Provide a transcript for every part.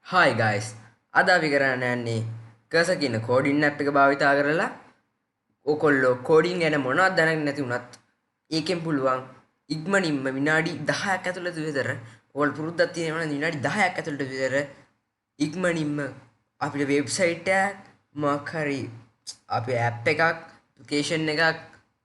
Hi guys, අද අපි කරන්න යන්නේ කර්සර් කියන කෝඩින් ඇප් එක භාවිතා කරලා ඔයගොල්ලෝ කෝඩින් ගැන මොනවද දැනගෙන නැති වුණත් ඒකෙන් පුළුවන් ඉක්මනින්ම විනාඩි 10ක් ඇතුළත විතර ඔයගොල්ලෝ පුරුද්දක් තියෙනවා නම් විනාඩි 10ක් ඇතුළත විතර ඉක්මනින්ම අපිට වෙබ්සයිට් එකක් මොකක් හරි අපේ ඇප් එකක් ඇප්ලිකේෂන් එකක්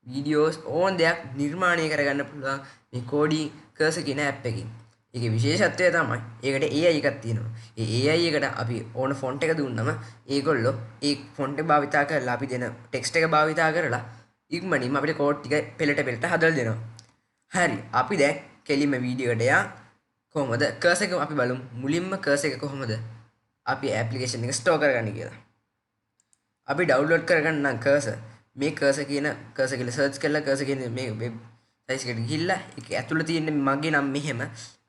වීඩියෝස් ඕන දෙයක් නිර්මාණය කරගන්න පුළුවන් මේ කෝඩින් කර්සර් කියන ඇප් එකකින්. ඒකේ විශේෂත්වය තමයි ඒකට AI එකක් තියෙනවා. ඒ AI එකට අපි ඕන ෆොන්ට් එක දුන්නම ඒගොල්ලෝ ඒ ෆොන්ට් එක භාවිතා කරලා අපි දෙන ටෙක්ස්ට් එක භාවිතා කරලා ඉක්මනින්ම අපිට කෝඩ් ටික පෙළට හදලා දෙනවා. හරි අපි දැන් කෙලින්ම වීඩියෝ එකට යන් කොහොමද කර්සර් එක අපි බලමු. මුලින්ම කර්සර් එක කොහොමද අපි ඇප්ලිකේෂන් එක ස්ටෝර් කරගන්නේ කියලා. අපි ඩවුන්ලෝඩ් කරගන්න නම් කර්සර් මේ කර්සර් කියන කර්සර් කියලා සර්ච් කරලා කර්සර් කියන මේ වෙබ් සයිට් එකට ගිහිල්ලා ඒක ඇතුළේ තියෙන මගේ නම් මෙහෙම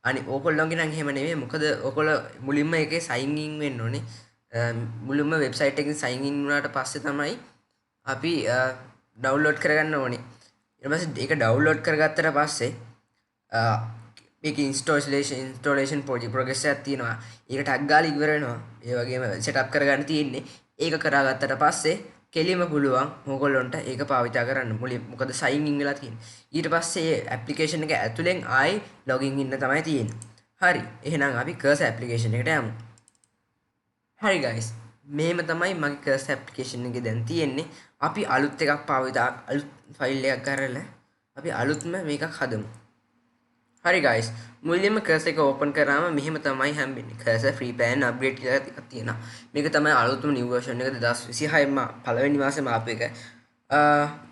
අනිත් ඕගොල්ලෝගේ නම් එහෙම නෙමෙයි මොකද ඔයගොල්ලෝ මුලින්ම ඒකේ සයින් ඉන් වෙන්න ඕනේ මුලින්ම වෙබ්සයිට් එකකින් සයින් ඉන් වුණාට පස්සේ තමයි අපි ඩවුන්ලෝඩ් කරගන්න ඕනේ ඊට පස්සේ ඒක ඩවුන්ලෝඩ් කරගත්තට පස්සේ මේක ඉන්ස්ටෝලේෂන් ප්‍රොග්‍රස් එකක් තියෙනවා ඒක ටැග් ගාලා ඉවර වෙනවා ඒ වගේම සෙටප් කරගන්න තියෙන්නේ ඒක කරාගත්තට පස්සේ කෙලිම පුළුවන් ඕගොල්ලොන්ට ඒක පාවිච්චි කරන්න මුලින් මොකද සයින් ඉන් වෙලා තියෙන්නේ ඊට පස්සේ ඇප්ලිකේෂන් එක ඇතුලෙන් ආයි ලොගින් ඉන්න තමයි තියෙන්නේ හරි එහෙනම් අපි කර්සර් ඇප්ලිකේෂන් එකට යමු හරි ගයිස් මේම තමයි මගේ කර්සර් ඇප්ලිකේෂන් එකේ දැන් තියෙන්නේ අපි අලුත් එකක් අලුත් ෆයිල් එකක් කරලා අපි අලුත්ම මේකක් හදමු හරි ගයිස් මුලින්ම කර්සර් එක ඕපන් කරාම මෙහෙම තමයි හම්බෙන්නේ කර්සර් ෆ්‍රී ප්ලෑන් අප්ග්‍රේඩ් කියලා එකක් තියෙනවා මේක තමයි අලුත්ම නිව් වර්ෂන් එක 2026 ම පළවෙනි මාසෙම ආපු එක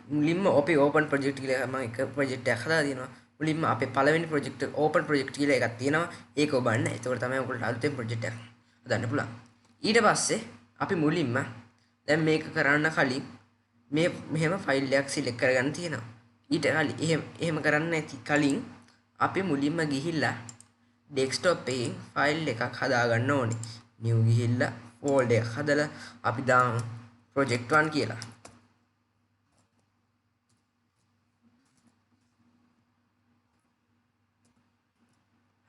මුලින්ම අපි ඕපන් ප්‍රොජෙක්ට් කියලා මම එක ප්‍රොජෙක්ට් එකක් හදලා තියෙනවා මුලින්ම අපේ පළවෙනි ප්‍රොජෙක්ට් ඕපන් ප්‍රොජෙක්ට් කියලා එකක් තියෙනවා ඒක ඔබන්න එතකොට තමයි ඔයගොල්ලෝ අලුතෙන් ප්‍රොජෙක්ට් එකක් හදන්න පුළුවන් ඊට පස්සේ අපි මුලින්ම දැන් මේක කරන්න කලින් මේ මෙහෙම ෆයිල් එකක් සිලෙක්ට් කරගන්න තියෙනවා ඊට කලින් එහෙම කරන්න නැති කලින් අපි මුලින්ම ගිහිල්ලා ඩෙස්ක්ටොප් එකෙන් ෆයිල් එකක් හදා ගන්න ඕනේ. නිව් ගිහිල්ලා ෆෝල්ඩර් එකක් හදලා අපි දාමු project 1 කියලා.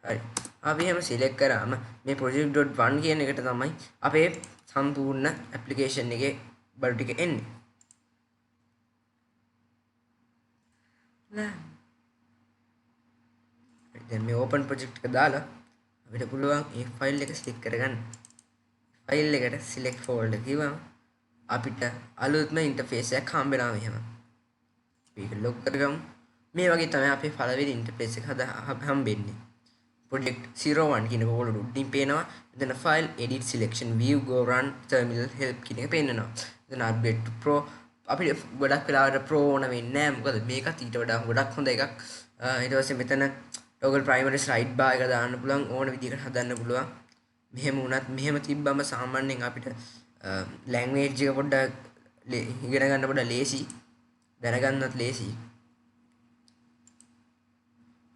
හරි. අපි එහෙම සිලෙක්ට් කරාම මේ project.1 කියන එකට තමයි අපේ සම්පූර්ණ ඇප්ලිකේෂන් එකේ බඩු ටික එන්නේ. දැන් මේ ඕපන් ප්‍රොජෙක්ට් එක දාලා අපිට පුළුවන් මේ ෆයිල් එක සිලෙක්ට් කරගන්න. ෆයිල් එකට සිලෙක්ට් ෆෝල්ඩර් කිව්වම අපිට අලුත්ම ඉන්ටර්ෆේස් එකක් හම්බෙනවා මෙහෙම. මේක ලොග් කරගමු. මේ වගේ තමයි අපේ පළවෙනි ඉන්ටර්ෆේස් එක හම්බෙන්නේ. project 01 කියන එක ඔයගොල්ලෝ උඩින් පේනවා. මෙතන file edit selection view go run terminal help කියන එක පේන්නනවා. එතන update to pro අපිට ගොඩක් වෙලාවට pro ඕන වෙන්නේ නැහැ. මොකද මේකත් ඊට වඩා ගොඩක් හොඳ එකක්. ඊට පස්සේ මෙතන toggle primary slide bar එක දාන්න පුළුවන් ඕන විදිහකට හදන්න පුළුවන් මෙහෙම වුණත් මෙහෙම තිබ්බම සාමාන්‍යයෙන් අපිට language එක පොඩ්ඩක් ඉගෙන ගන්න පොඩ්ඩක් ලේසි දැනගන්නත් ලේසි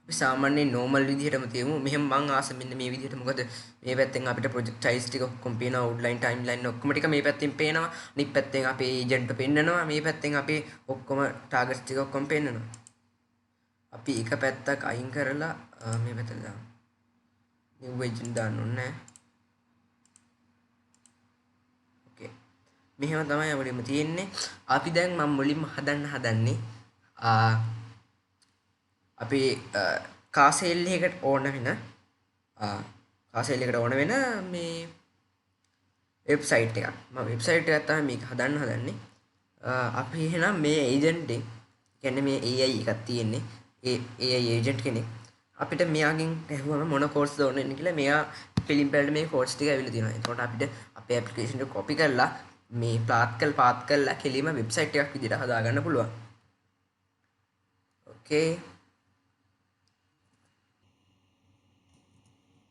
අපි සාමාන්‍යයෙන් normal විදිහටම තියමු මෙහෙම මං ආස මෙන්න මේ විදිහට මොකද මේ පැත්තෙන් අපිට project size ටික ඔක්කොම පේනවා outline timeline ඔක්කොම ටික මේ පැත්තෙන් පේනවා අනිත් පැත්තෙන් අපේ agent පෙන්නනවා මේ පැත්තෙන් අපේ ඔක්කොම targets ටික ඔක්කොම පෙන්නනවා අපි එක පැත්තක් අයින් කරලා මේ පැත්තට දාමු. new agent දාන්න ඕනේ. ඕකේ. මෙහෙම තමයි අපිටම තියෙන්නේ. අපි දැන් මම මුලින්ම හදන්නේ අපි කාසෙල් එකකට ඕන වෙන කාසෙල් එකට ඕන වෙන මේ වෙබ්සයිට් එකක්. මම වෙබ්සයිට් එකක් තමයි මේක හදන්නේ. අපි එහෙනම් මේ ඒජන්ට් එක කියන්නේ මේ AI එකක් තියෙන්නේ. AI ඒජන්ට් කෙනෙක් අපිට මෙයාගෙන් ඇහුවම මොන කෝඩ්ස්ද ඕන වෙන්නේ කියලා මෙයා ෆිලිම් පැලට මේ කෝඩ්ස් ටික ඇවිල්ලා තියෙනවා. එතකොට අපිට අපේ ඇප්ලිකේෂන් එක කොපි කරලා මේ පාත් කරලා කෙලිම වෙබ්සයිට් එකක් විදිහට හදාගන්න පුළුවන්. ඕකේ.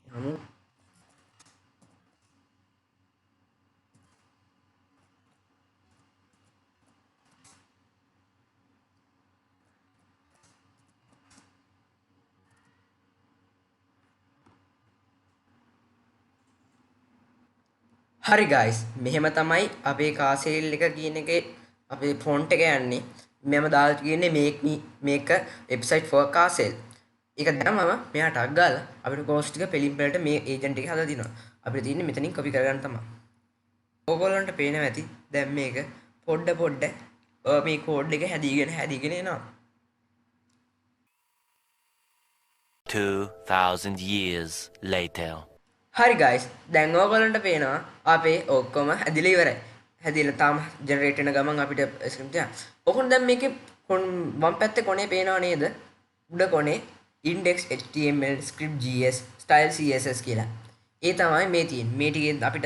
යමු. හරි ගයිස් මෙහෙම තමයි අපේ කාසෙල් එක කියන එකේ අපේ ෆොන්ට් එක යන්නේ මම දාලා කියන්නේ මේක වෙබ්සයිට් for car sale ඒක දැම්මම මෙයා ටග් ගාලා අපිට කෝස් ටික පෙලින් පෙලට මේ ඒජන්ට් එක හදලා දිනවා. අපිට තියෙන්නේ මෙතනින් කොපි කරගන්න තමයි. ඕගොල්ලන්ට පේනවා ඇති දැන් මේක පොඩ මේ කෝඩ් එක හැදීගෙන එනවා. 2000 years later. හරි ගයිස් දැන් ඕගොල්ලන්ට පේනවා අපේ ඔක්කොම හැදිලා ඉවරයි. හැදිලා තාම ජෙනරේට් වෙන ගමන් අපිට ස්ක්‍රිප්ට් එක. ඔකන් දැන් මේකේ වම් පැත්තේ කොනේ පේනව නේද? උඩ කොනේ index html script gs style css කියලා. ඒ තමයි මේ තියෙන්නේ. මේ ටිකෙන් අපිට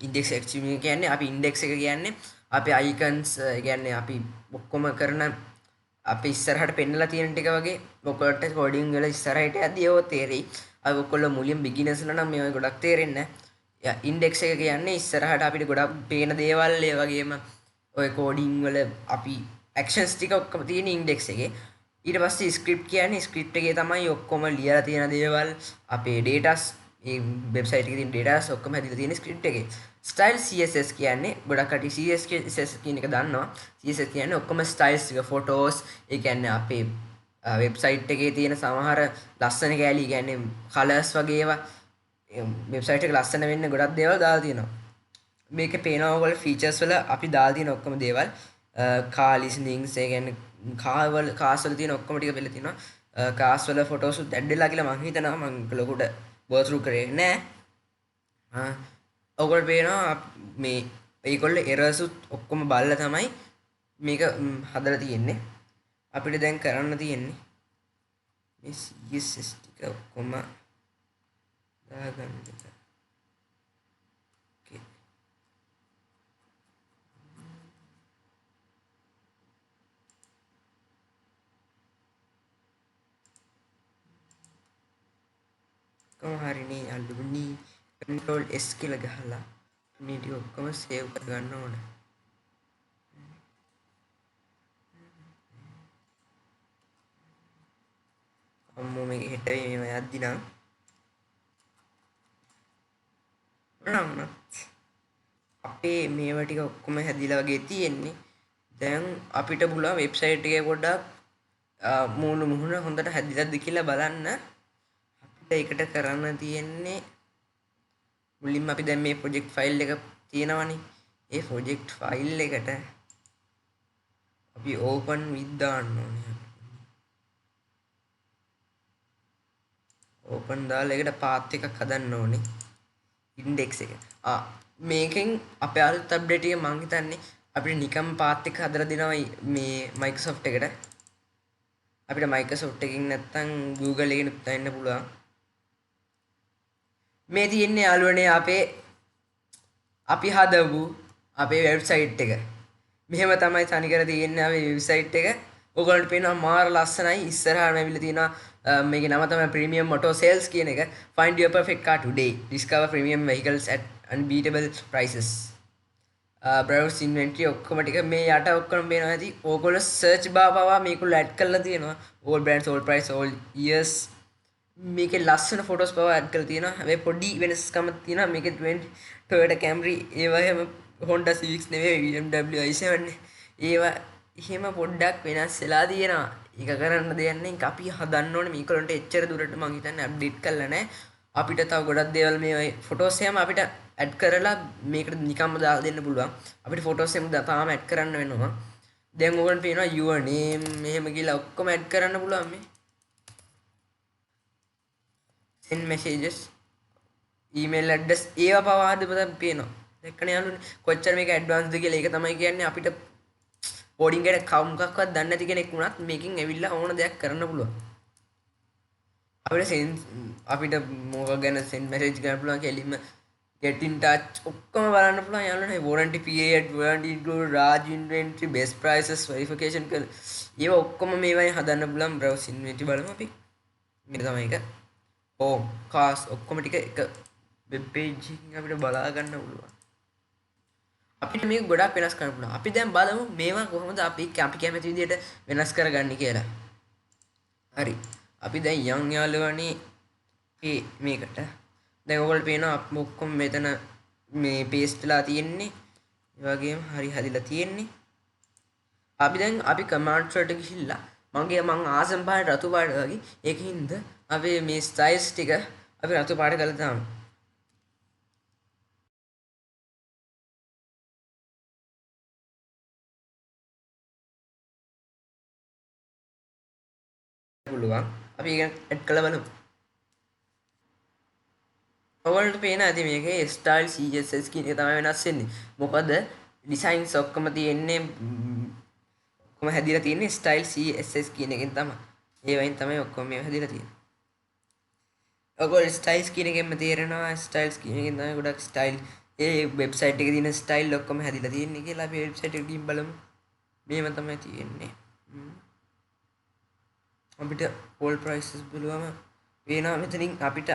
index html කියන්නේ අපි index එක කියන්නේ අපේ icons කියන්නේ අපි ඔක්කොම කරන අපි ඉස්සරහට පෙන්නලා තියෙන ටික වගේ ඔකට කෝඩින් වල ඉස්සරහට යද්දී ඒව තේරෙයි. අය ඔක්කොල්ල මුලින් බිග්ිනර්ස්ලා නම් මේවා ගොඩක් තේරෙන්නේ නැහැ. ඉන්ඩෙක්ස් එක කියන්නේ ඉස්සරහට අපිට ගොඩක් පේන දේවල් ඒ වගේම ඔය කෝඩින් වල අපි ඇක්ෂන්ස් ටික ඔක්කොම තියෙන ඉන්ඩෙක්ස් එකේ. ඊට පස්සේ ස්ක්‍රිප්ට් කියන්නේ ස්ක්‍රිප්ට් එකේ තමයි ඔක්කොම ලියලා තියෙන දේවල් අපේ ඩේටාස් ඒ වෙබ්සයිට් එකේ තියෙන ඩේටාස් ඔක්කොම හැදිලා තියෙන ස්ක්‍රිප්ට් එකේ. ස්ටයිල් CSS කියන්නේ ගොඩක් කටි CSS කියන එක දන්නවා. CSS කියන්නේ ඔක්කොම ස්ටයිල්ස් ටික ෆොටෝස් ඒ කියන්නේ අපේ වෙබ්සයිට් එකේ තියෙන සමහර ලස්සන කෑලි කියන්නේ කලර්ස් වගේ ඒවා වෙබ්සයිට් එක ලස්සන වෙන්න ගොඩක් දේවල් දාලා තියෙනවා. මේකේ පේනවා ඔයගොල්ලෝ ෆීචර්ස් වල අපි දාලා තියෙන ඔක්කොම දේවල් කාර් ලිස්නින්ග්ස් ඒ කියන්නේ කාස් වල තියෙන ඔක්කොම ටික වෙලා තියෙනවා. කාස් වල ෆොටෝස් උත් ඇඩ් වෙලා කියලා මං හිතනවා මං ලොකුට ගෝ ත්‍රූ කරේ නෑ. ඔයගොල්ලෝ පේනවා මේ ඒගොල්ලෝ එරර්ස් උත් ඔක්කොම බලලා තමයි මේක හදලා තියෙන්නේ. අපිට දැන් කරන්න තියෙන්නේ මේ CSS ටික ඔක්කොම දාගන්න එක. ඕකේ. කොහොම හරි නේ අල්ලුනි control S කියලා ගහලා මේ ටික ඔක්කොම සේව් කරගන්න ඕනේ. අම්මෝ මේක හෙට මේව යද්දි නම් අපේ මේවා ටික ඔක්කොම හැදිලා වගේ තියෙන්නේ. දැන් අපිට පුළුවන් වෙබ්සයිට් එකේ පොඩ්ඩක් මූණු මුහුණ හොඳට හැදිලාද කියලා බලන්න. අපිට ඒකට කරන්න තියෙන්නේ මුලින්ම අපි දැන් මේ ප්‍රොජෙක්ට් ෆයිල් එක තියෙනවනේ. ඒ ප්‍රොජෙක්ට් ෆයිල් එකට අපි open with දාන්න ඕනේ. ඕපන් දාලා ඒකට පාත් එකක් හදන්න ඕනේ ඉන්ඩෙක්ස් එක. මේකෙන් අපේ අලුත් අප්ඩේට් එක මම හිතන්නේ අපිට නිකම් පාත් එක හදලා දෙනවා මේ Microsoft එකට. අපිට Microsoft එකකින් නැත්තම් Google එකකින් උත්තරන්න පුළුවන්. මේ තියෙන්නේ යාළුවනේ අපි හදපු අපේ වෙබ්සයිට් එක. මෙහෙම තමයි තනිකර තියෙන්නේ අපේ වෙබ්සයිට් එක. ඔයගොල්ලන්ට පේනවා මාර ලස්සනයි. ඉස්සරහාම ඇවිල්ලා තියෙනවා මේකේ නම තමයි ප්‍රීමියම් මොටෝ සේල්ස් කියන එක. Find your perfect car today. Discover premium vehicles at unbeatable prices. Browse inventory ඔක්කොම ටික මේ යට ඔක්කොම පේනවා ඇති. ඕගොල්ලෝ search bar පවා මේගොල්ලෝ ඇඩ් කරලා තියෙනවා. all brands all price all years. මේකේ ලස්සන ෆොටෝස් පවා ඇඩ් කරලා තියෙනවා. හැබැයි පොඩි වෙනස්කමක් තියෙනවා. මේකේ 20 Toyota Camry ඒ වගේම Honda Civic නෙවෙයි BMW i7 ඒවා එහෙම පොඩ්ඩක් වෙනස් වෙලා තියෙනවා. ඒක කරන්න දෙයක් නැහැ. අපි හදන්න ඕනේ මේකලන්ට එච්චර දුරට මං හිතන්නේ අප්ඩේට් කරලා නැහැ. අපිට තව ගොඩක් දේවල් මේ ෆොටෝස් එහෙම අපිට ඇඩ් කරලා මේකට නිකම්ම දාලා දෙන්න පුළුවන්. අපිට ෆොටෝස් එහෙම තාම ඇඩ් කරන්න වෙනවා. දැන් ඕගොල්ලන්ට පේනවා your name මෙහෙම කියලා ඔක්කොම ඇඩ් කරන්න පුළුවන් මේ. send messages email address ඒවා පවා හදපතක් පේනවා. දැක්කනේ යාළුවනේ කොච්චර මේක ඇඩ්වාන්ස්ද කියලා. ඒක තමයි කියන්නේ අපිට කෝඩින් ගැන කවුමක්වත් දන්නේ නැති කෙනෙක් වුණත් මේකෙන් ඇවිල්ලා ඕන දෙයක් කරන්න පුළුවන්. අපිට මොකක් ගැන send message කරන්න පුළුවන් කෙලින්ම get in touch ඔක්කොම බලන්න පුළුවන් යාළුවනේ. warranty period warranty include large inventory best prices verification කර ඒවා ඔක්කොම මේවායින් හදන්න පුළුවන්. browse inventory බලමු අපි. මේක තමයි ඒක. home cars ඔක්කොම ටික එක web page එකකින් අපිට බලා ගන්න පුළුවන්. අපිට මේක ගොඩක් වෙනස් කරන්න පුළුවන්. අපි දැන් බලමු මේවා කොහොමද අපි කැමති විදිහට වෙනස් කරගන්නේ කියලා. හරි. අපි දැන් යන් යාළුවනේ මේකට. දැන් ඔයගොල්ලෝ පේනවා ඔක්කොම මෙතන මේ පේස්ට්ලා තියෙන්නේ. ඒ වගේම හරි හදිලා තියෙන්නේ. අපි කමාන්ඩ්ස් වලට ගිහිල්ලා මං ආසම පාට රතු පාට වගේ ඒකින්ද අපේ මේ ස්ටයිල්ස් ටික අපි රතු පාට කරලා දාමු. පුළුවන් අපි ඒක ඇඩ් කරලා බලමු. ඔයගොල්ලන්ට පේන ඇති මේකේ ස්ටයිල් CSS කියන එක තමයි වෙනස් වෙන්නේ. මොකද ඩිසයින්ස් ඔක්කොම තියෙන්නේ ඔක්කොම හැදිලා තියෙන්නේ ස්ටයිල් CSS කියන එකෙන් තමයි. ඒ වයින් තමයි ඔක්කොම මේවා හැදිලා තියෙන්නේ. ඔයගොල්ලෝ ස්ටයිල්ස් කියන එකෙන්ම තේරෙනවා ස්ටයිල්ස් කියන එකෙන් තමයි ගොඩක් ස්ටයිල් ඒ වෙබ්සයිට් එකේ තියෙන ස්ටයිල් ඔක්කොම හැදිලා තියෙන්නේ කියලා අපි වෙබ්සයිට් එකට ගිහින් බලමු. මේව තමයි තියෙන්නේ. අපිට all prices බලුවම පේනවා මෙතනින් අපිට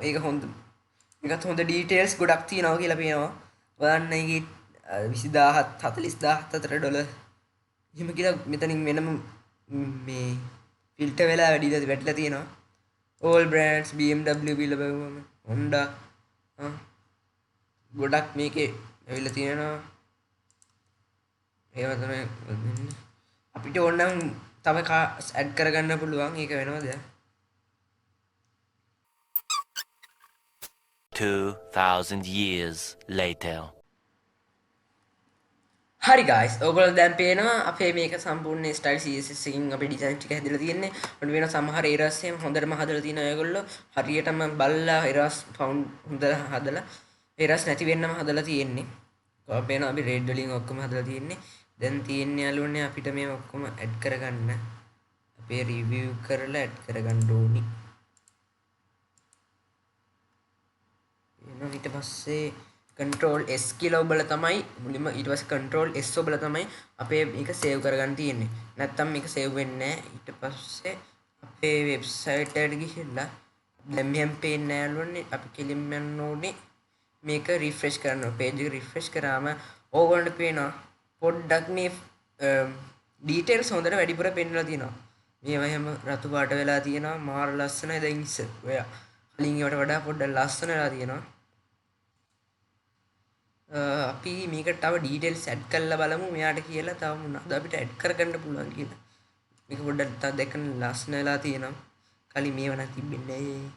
ඒක හොඳ එකත් හොඳ ඩීටේල්ස් ගොඩක් තියෙනවා කියලා පේනවා. බලන්න ඒකේ 20000 40000 අතර ඩොලර් එහෙම කියලා මෙතනින් වෙනම මේ ෆිල්ටර් වෙලා වැටිලා තියෙනවා. all brands BMW කියලා බලුවම Honda ගොඩක් මේකේ ඇවිල්ලා තියෙනවා. ඒව තමයි අපිට ඕනනම් තව ඇඩ් කරගන්න පුළුවන්. ඒක වෙනවා දෙයක්. 2000 years later. හරි guys, ඔයගොල්ලෝ දැන් පේනවා අපේ මේක සම්පූර්ණ ස්ටයිල් CSS එකකින් අපේ ඩිසයින් ටික හැදලා තියෙන්නේ. ඔන්න වෙන සමහර errors එහෙම හොඳටම හදලා තියෙනවා ඒගොල්ලෝ. හරියටම බලලා errors found හොඳට හදලා errors නැති වෙන්නම හදලා තියෙන්නේ. ඔය පේනවා අපි red වලින් ඔක්කොම හදලා තියෙන්නේ. දැන් තියෙන්නේ යාළුවනේ අපිට මේ ඔක්කොම ඇඩ් කරගන්න. අපේ review කරලා ඇඩ් කරගන්න ඕනි. එනවා ඊට පස්සේ control S කියලා ඔබලා තමයි මුලින්ම ඊට පස්සේ control S ඔබලා තමයි අපේ මේක save කරගන්න තියෙන්නේ. නැත්තම් මේක save වෙන්නේ නැහැ. ඊට පස්සේ අපේ website එකට ගිහිල්ලා දැන් මෙහෙම පේන්නේ යාළුවනේ අපි කෙලින්ම යන්න ඕනේ. මේක refresh කරනවා. page එක refresh කරාම ඕගොල්ලන්ට පේනවා පොඩ්ඩක් මේ details හොඳට වැඩිපුර පෙන්නලා තියෙනවා. මේවා එහෙම රතු පාට වෙලා තියෙනවා. මාර ලස්සනයි. දැන් ඉස්සර ඔයා කලින් ඒවට වඩා පොඩ්ඩක් ලස්සන වෙලා තියෙනවා. අපි මේකට තව ඩීටේල්ස් ඇඩ් කරලා බලමු මෙයාට කියලා තව මොනවද අපිට ඇඩ් කරගන්න පුළුවන් කියලා. මේක පොඩ්ඩක් තව දෙකන ලස්සන වෙලා තියෙනවා. කලින් මේව නැති තිබෙන්නේ නැහැ.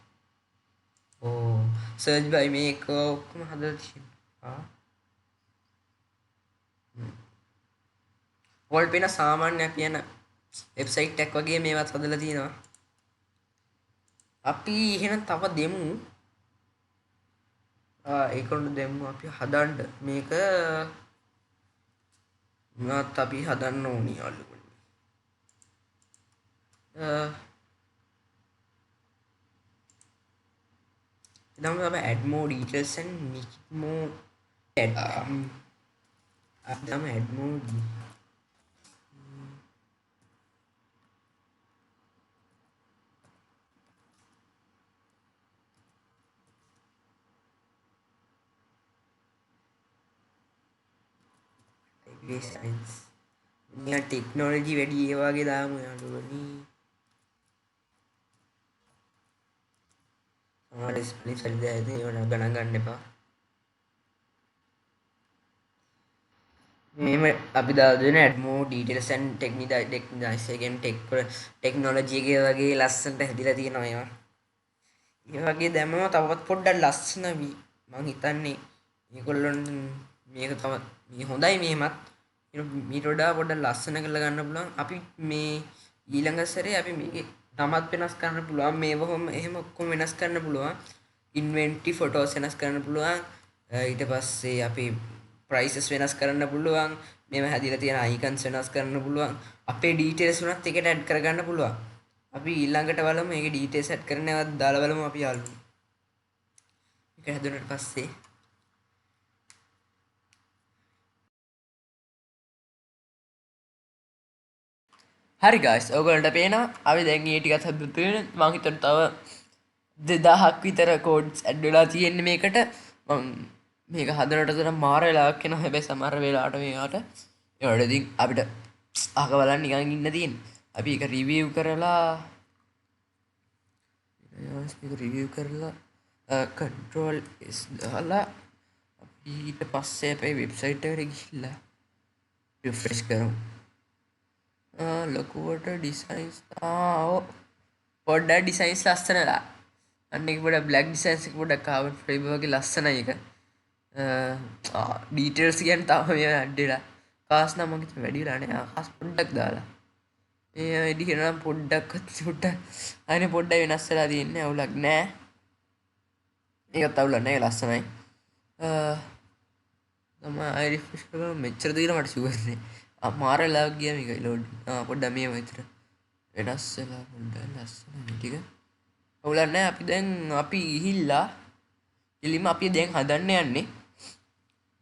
ඕ සර්ච් බයි මේක ඔක්කොම හදලා තියෙනවා. ඔයාලට පේන සාමාන්‍ය අපි යන වෙබ්සයිට් එකක් වගේ මේවත් හදලා තියෙනවා. අපි එහෙනම් තව දෙමු. ඒකට දෙමු අපි හදන්න මේක මොනවත් අපි හදන්න ඕනි යාළුවනේ. then we have add more details and make it more add add more science මේ ටෙක්නොලොජි වැඩි ඒ වගේ දාමු යාළුවනි. ඩිස්ප්ලේ සල්ද ඇති ඒවට ගණන් ගන්න එපා. මෙහෙම අපි දාලා දෙන add more details and technology එකේ වගේ ලස්සනට හැදිලා තියෙනවා ඒවා. ඒ වගේ දැම්මම තවත් පොඩ්ඩක් ලස්සන මං හිතන්නේ මේගොල්ලොන්ට මේක තව මේ හොඳයි මෙහෙමත් මීට වඩා පොඩ්ඩක් ලස්සන කරලා ගන්න පුළුවන්. අපි මේ ඊළඟ සැරේ අපි මේකේ නමත් වෙනස් කරන්න පුළුවන්. මේවම එහෙම ඔක්කොම වෙනස් කරන්න පුළුවන්. ඉන්වෙන්ටරි ෆොටෝස් වෙනස් කරන්න පුළුවන්. ඊට පස්සේ අපි ප්‍රයිසස් වෙනස් කරන්න පුළුවන්. මේව හැදිලා තියෙන අයිකන්ස් වෙනස් කරන්න පුළුවන්. අපේ ඩීටේල්ස් උනත් එකට ඇඩ් කරගන්න පුළුවන්. අපි ඊළඟට බලමු මේකේ ඩීටේල්ස් ඇඩ් කරන ඒවා දාලා බලමු අපි යාළුවෝ. මේක හැදුනට පස්සේ හරි guys, ඔයගොල්ලන්ට පේනවා අපි දැන් මේ ටිකත් හදලා තියෙන මම හිතුවා තව 2000ක් විතර කෝඩ්ස් ඇඩ් වෙලා තියෙන්නේ මේකට. මම මේක හදනකොට තන මාර වෙලාවක් යනවා. හැබැයි සමහර වෙලාවට මේකට ඒවට ඉතින් අපිට අහක බලන්න නිකන් ඉන්න තියෙන්නේ. අපි ඒක රිවිව් කරලා control S දාලා අපි ඊට පස්සේ අපේ වෙබ්සයිට් එකට ගිහිල්ලා රිෆ්‍රෙෂ් කරමු. ලොකුවට ඩිසයින්ස් පොඩ්ඩක් ඩිසයින්ස් ලස්සනලා අන්න එක පොඩ බ්ලැක් ඩිසයින්ස් එක පොඩක් කාබන් ෆයිබර් වගේ ලස්සනයි එක ඩීටේල්ස් ගැන තාම මේ අඩ්ඩලා කාස් නම් මගේ වැඩි වෙලා නැහැ කාස් පොඩ්ඩක් දාලා මේ වැඩි කරනම් පොඩ්ඩක් අනේ පොඩ්ඩක් වෙනස් වෙලා තියෙන්නේ අවුලක් නැහැ ඒකත් අවුලක් නැහැ ලස්සනයි තමයි රිෆ්‍රෙෂ් කරලා මෙච්චර දීලා මට ෂුවර් නේ මාර ලාග් ගියා මේක ලෝඩ් පොඩ්ඩක් මේ විතර වෙනස් වෙලා පොඩ්ඩක් ලස්සනයි ටික අවුලක් නැහැ අපි දැන් අපි ගිහිල්ලා ඉලිම අපි දැන් හදන්න යන්නේ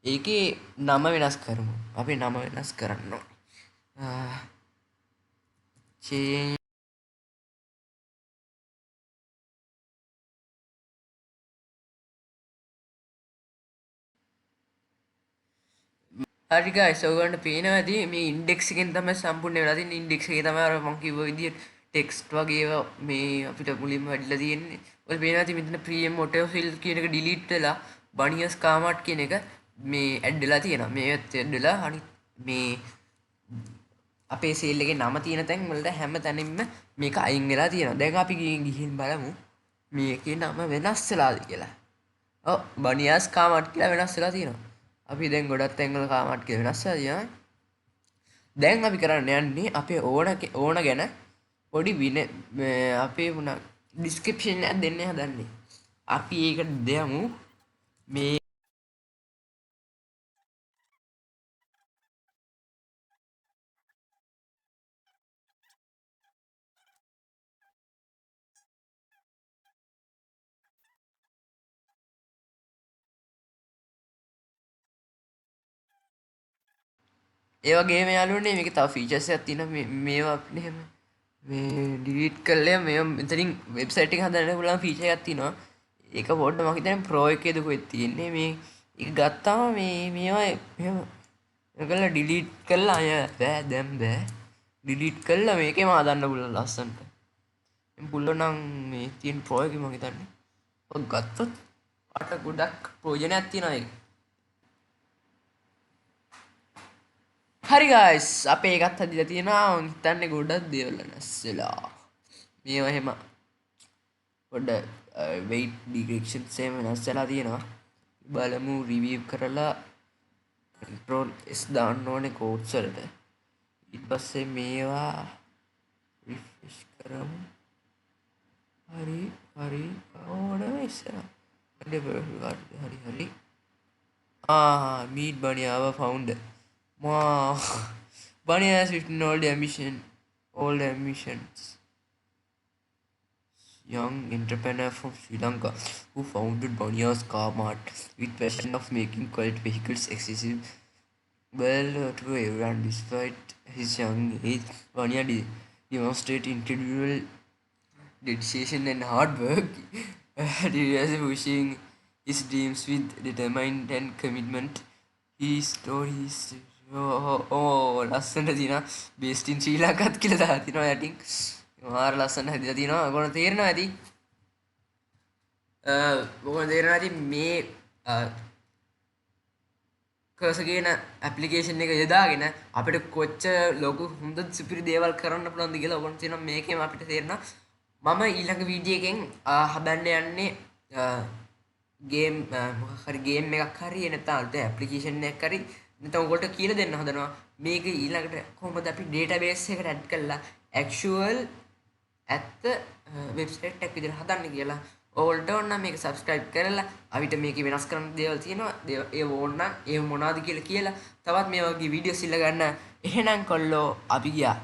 ඒකේ නම වෙනස් කරමු අපි නම වෙනස් කරන්න ඕනේ හරි guys ඔයගොල්ලන්ට පේනවා ඇති මේ ඉන්ඩෙක්ස් එකෙන් තමයි සම්පූර්ණ වෙලා තියෙන්නේ ඉන්ඩෙක්ස් එකේ තමයි අර මම කිව්ව විදිහට ටෙක්ස්ට් වගේ ඒවා මේ අපිට මුලින්ම වැඩිලා තියෙන්නේ ඔය පේනවා ඇති මෙතන ප්‍රීමියම් ඔටෝ ෆිල් කියන එක ඩිලීට් වෙලා බනියස් කාමාට් කියන එක මේ ඇඩ් වෙලා තියෙනවා මේවත් ඇඩ් වෙලා අනිත් මේ අපේ සේල් එකේ නම තියෙන තැන් වලට හැම තැනින්ම මේක අයින් වෙලා තියෙනවා දැන් අපි ගිහින් බලමු මේකේ නම වෙනස් වෙලාද කියලා ඔව් බනියස් කාමාට් කියලා වෙනස් වෙලා තියෙනවා අපි දැන් ගොඩක් තැන්වල කාමට් කියලා වෙනස් වෙලා තියෙනවා. දැන් අපි කරන්න යන්නේ අපේ ඕන ගැන පොඩි අපේ මොන ඩිස්ක්‍රිප්ෂන් එකක් දෙන්න හදන්නේ. අපි ඒකට දෙමු මේ ඒ වගේම යාළුවනේ මේකේ තව ෆීචර්ස් එකක් තියෙනවා මේවා අපිට එහෙම මේ ඩිලීට් කරලා මේ මෙතනින් වෙබ්සයිට් එක හදන්න පුළුවන් ෆීචර් එකක් තියෙනවා ඒක පොඩ්ඩක් මම හිතන්නේ ප්‍රෝ එකේද කොහෙද තියෙන්නේ මේ ඒක ගත්තාම මේවා එහෙම ඒකලා ඩිලීට් කරලා අය බෑ දැන් බෑ ඩිලීට් කරලා මේකේම හදන්න පුළුවන් ලස්සනට එම් පුළුවන් නම් මේ තියෙන ප්‍රෝ එකේ මම හිතන්නේ ඔක් ගත්තොත් අට ගොඩක් ප්‍රයෝජනයක් තියෙනවා ඒක හරි guys අපේ එකත් හදිලා තියෙනවා මං හිතන්නේ ගොඩක් දේවල් වෙනස් වෙලා මේවා එහෙම පොඩ weight directions එහෙම වෙනස් වෙලා තියෙනවා බලමු රිවිව් කරලා control s දාන්න ඕනේ codes වලට ඊට පස්සේ මේවා refresh කරමු හරි ඕන ඉස්සරහ හරි meet bunny our founder Wow, Bunny has written all the ambitions. Young entrepreneur from Sri Lanka who founded Bunny's Car Mart with passion of making quality vehicles accessible to everyone. Despite his young age, Bunny demonstrated incredible dedication and hard work, pushing his dreams with determined and commitment. His stories ලස්සනට තියෙනවා based ඉන් ශ්‍රී ලංකාත් කියලා දාලා තිනවා යටින් මාර ලස්සන හැදිලා තිනවා ඔයගොල්ලෝ තේරෙනවා ඇති ඔයගොල්ලෝ තේරෙනවා ඇති මේ කර්සර් කියන ඇප්ලිකේෂන් එක යොදාගෙන අපිට කොච්චර ලොකු හොඳ සුපිරි දේවල් කරන්න පුළුවන්ද කියලා ඔයගොල්ලෝ තේරෙනවා මේකෙම අපිට තේරෙනවා මම ඊළඟ වීඩියෝ එකෙන් හදන්න යන්නේ ගේම් මොකක් හරි ගේම් එකක් හරි නැත්නම් අලුත් ඇප්ලිකේෂන් එකක් හරි නැත්නම් ඔයගොල්ලෝ කියලා දෙන්න හදනවා මේක ඊළඟට කොහොමද අපි ඩේටාබේස් එකට ඇඩ් කරලා ඇක්චුවල් ඇත්ත වෙබ්සයිට් එකක් විදිහට හදන්න කියලා ඔයාලට ඕන නම් මේක subscribe කරලා අපිට මේකේ වෙනස් කරන්න දේවල් තියෙනවා ඒ ඕන නම් ඒ මොනවද කියලා තවත් මේ වගේ වීඩියෝස් ඉල්ල ගන්න එහෙනම් කොල්ලෝ අපි ගියා